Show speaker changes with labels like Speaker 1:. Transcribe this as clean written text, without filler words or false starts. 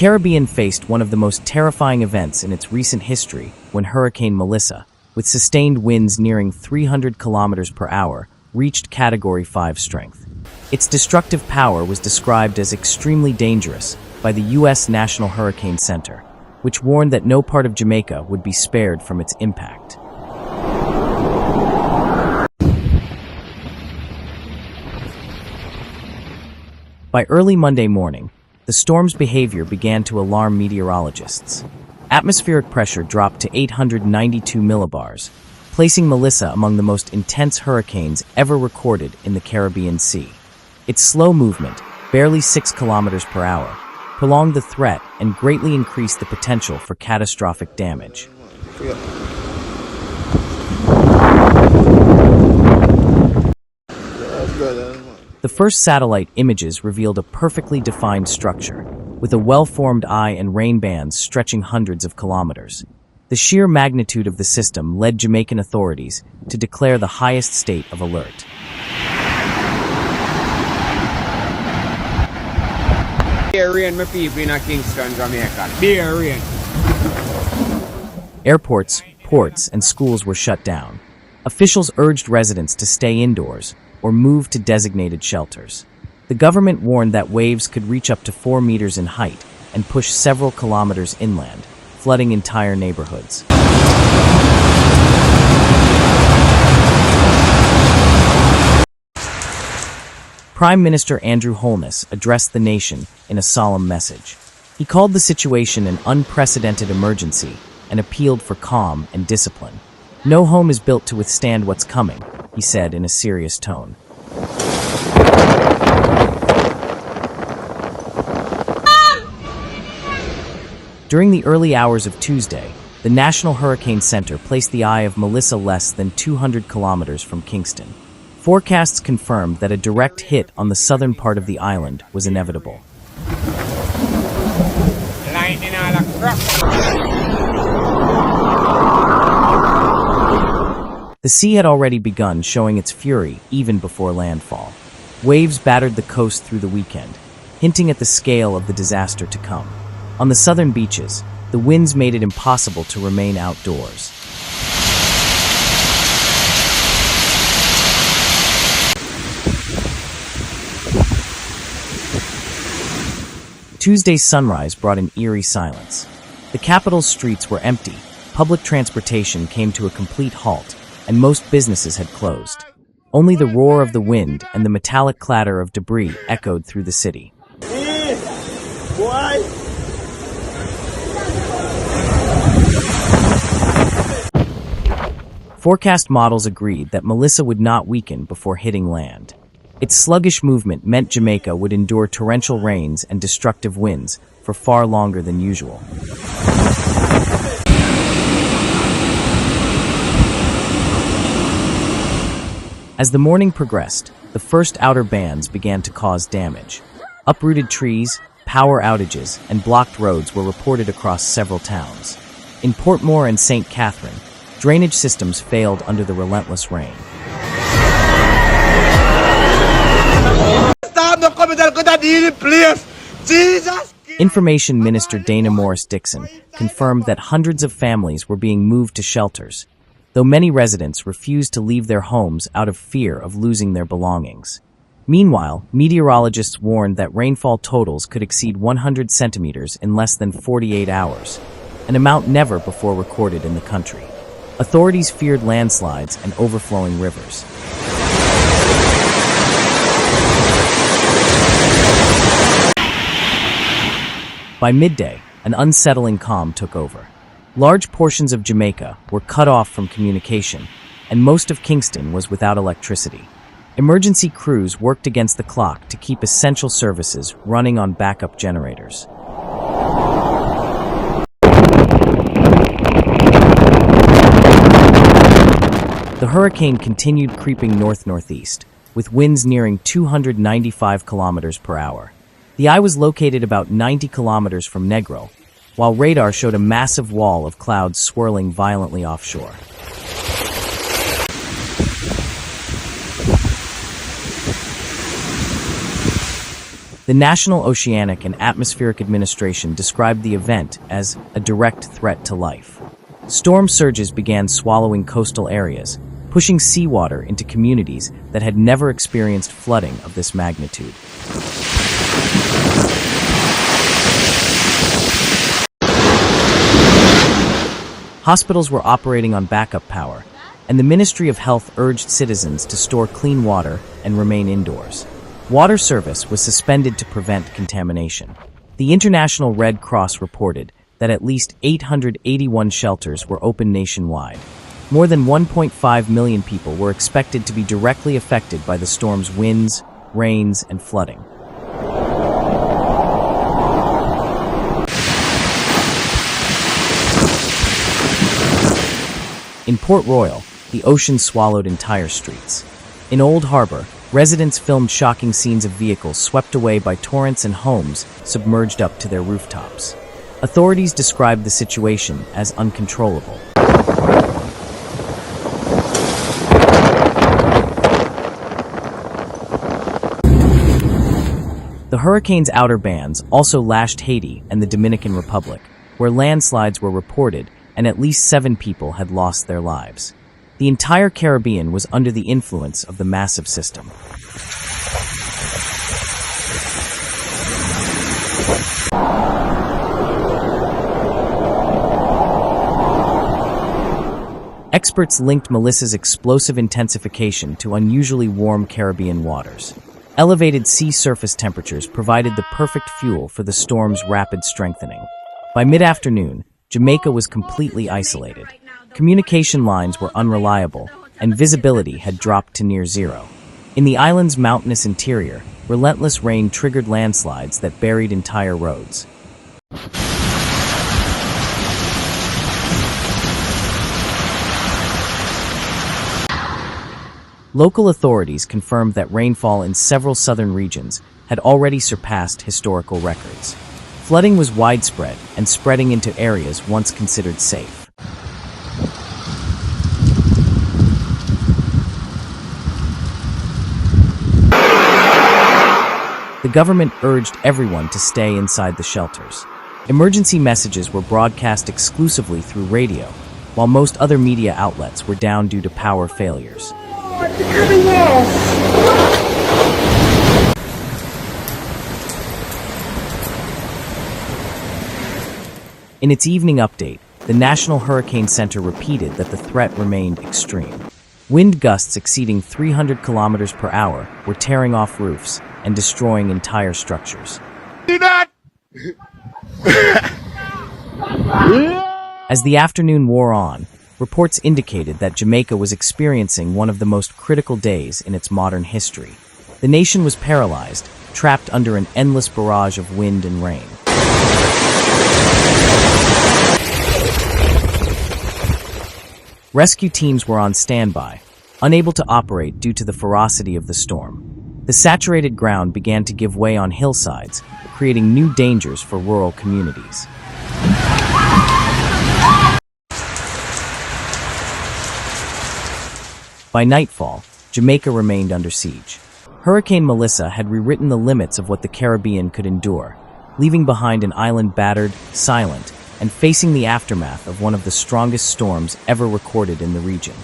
Speaker 1: Caribbean faced one of the most terrifying events in its recent history when Hurricane Melissa, with sustained winds nearing 300 kilometers per hour, reached Category 5 strength. Its destructive power was described as extremely dangerous by the U.S. National Hurricane Center, which warned that no part of Jamaica would be spared from its impact. By early Monday morning, the storm's behavior began to alarm meteorologists. Atmospheric pressure dropped to 892 millibars, placing Melissa among the most intense hurricanes ever recorded in the Caribbean Sea. Its slow movement, barely 6 kilometers per hour, prolonged the threat and greatly increased the potential for catastrophic damage. The first satellite images revealed a perfectly defined structure, with a well-formed eye and rain bands stretching hundreds of kilometers. The sheer magnitude of the system led Jamaican authorities to declare the highest state of alert.
Speaker 2: Beer rain, my people in Kingston, Jamaica. Beer rain.
Speaker 1: Airports, ports, and schools were shut down. Officials urged residents to stay indoors or move to designated shelters. The government warned that waves could reach up to 4 meters in height and push several kilometers inland, flooding entire neighborhoods. Prime Minister Andrew Holness addressed the nation in a solemn message. He called the situation an unprecedented emergency and appealed for calm and discipline. "No home is built to withstand what's coming," he said in a serious tone. During the early hours of Tuesday, the National Hurricane Center placed the eye of Melissa less than 200 kilometers from Kingston. Forecasts confirmed that a direct hit on the southern part of the island was inevitable. The sea had already begun showing its fury even before landfall. Waves battered the coast through the weekend, hinting at the scale of the disaster to come. On the southern beaches, the winds made it impossible to remain outdoors. Tuesday's sunrise brought an eerie silence. The capital's streets were empty, public transportation came to a complete halt, and most businesses had closed. Only the roar of the wind and the metallic clatter of debris echoed through the city. Forecast models agreed that Melissa would not weaken before hitting land. Its sluggish movement meant Jamaica would endure torrential rains and destructive winds for far longer than usual. As the morning progressed, the first outer bands began to cause damage. Uprooted trees, power outages, and blocked roads were reported across several towns. In Portmore and St. Catherine, drainage systems failed under the relentless rain. Information Minister Dana Morris Dixon confirmed that hundreds of families were being moved to shelters, though many residents refused to leave their homes out of fear of losing their belongings. Meanwhile, meteorologists warned that rainfall totals could exceed 100 centimeters in less than 48 hours, an amount never before recorded in the country. Authorities feared landslides and overflowing rivers. By midday, an unsettling calm took over. Large portions of Jamaica were cut off from communication, and most of Kingston was without electricity. Emergency crews worked against the clock to keep essential services running on backup generators. The hurricane continued creeping north-northeast, with winds nearing 295 kilometers per hour. The eye was located about 90 kilometers from Negril, while radar showed a massive wall of clouds swirling violently offshore. The The National Oceanic and Atmospheric Administration described the event as a direct threat to life. Storm surges began swallowing coastal areas, pushing seawater into communities that had never experienced flooding of this magnitude. Hospitals were operating on backup power, and the Ministry of Health urged citizens to store clean water and remain indoors. Water service was suspended to prevent contamination. The International Red Cross reported that at least 881 shelters were open nationwide. More than 1.5 million people were expected to be directly affected by the storm's winds, rains, and flooding. In Port Royal, the ocean swallowed entire streets. In Old Harbor, residents filmed shocking scenes of vehicles swept away by torrents and homes submerged up to their rooftops. Authorities described the situation as uncontrollable. The hurricane's outer bands also lashed Haiti and the Dominican Republic, where landslides were reported and at least 7 people had lost their lives. The entire Caribbean was under the influence of the massive system. Experts linked Melissa's explosive intensification to unusually warm Caribbean waters. Elevated sea surface temperatures provided the perfect fuel for the storm's rapid strengthening. By mid-afternoon, Jamaica was completely isolated. Communication lines were unreliable, and visibility had dropped to near zero. In the island's mountainous interior, relentless rain triggered landslides that buried entire roads. Local authorities confirmed that rainfall in several southern regions had already surpassed historical records. Flooding was widespread and spreading into areas once considered safe. The government urged everyone to stay inside the shelters. Emergency messages were broadcast exclusively through radio, while most other media outlets were down due to power failures. In its evening update, the National Hurricane Center repeated that the threat remained extreme. Wind gusts exceeding 300 kilometers per hour were tearing off roofs and destroying entire structures.
Speaker 2: Do not!
Speaker 1: As the afternoon wore on, reports indicated that Jamaica was experiencing one of the most critical days in its modern history. The nation was paralyzed, trapped under an endless barrage of wind and rain. Rescue teams were on standby, unable to operate due to the ferocity of the storm. The saturated ground began to give way on hillsides, creating new dangers for rural communities. By nightfall, Jamaica remained under siege. Hurricane Melissa had rewritten the limits of what the Caribbean could endure, leaving behind an island battered, silent, and facing the aftermath of one of the strongest storms ever recorded in the region.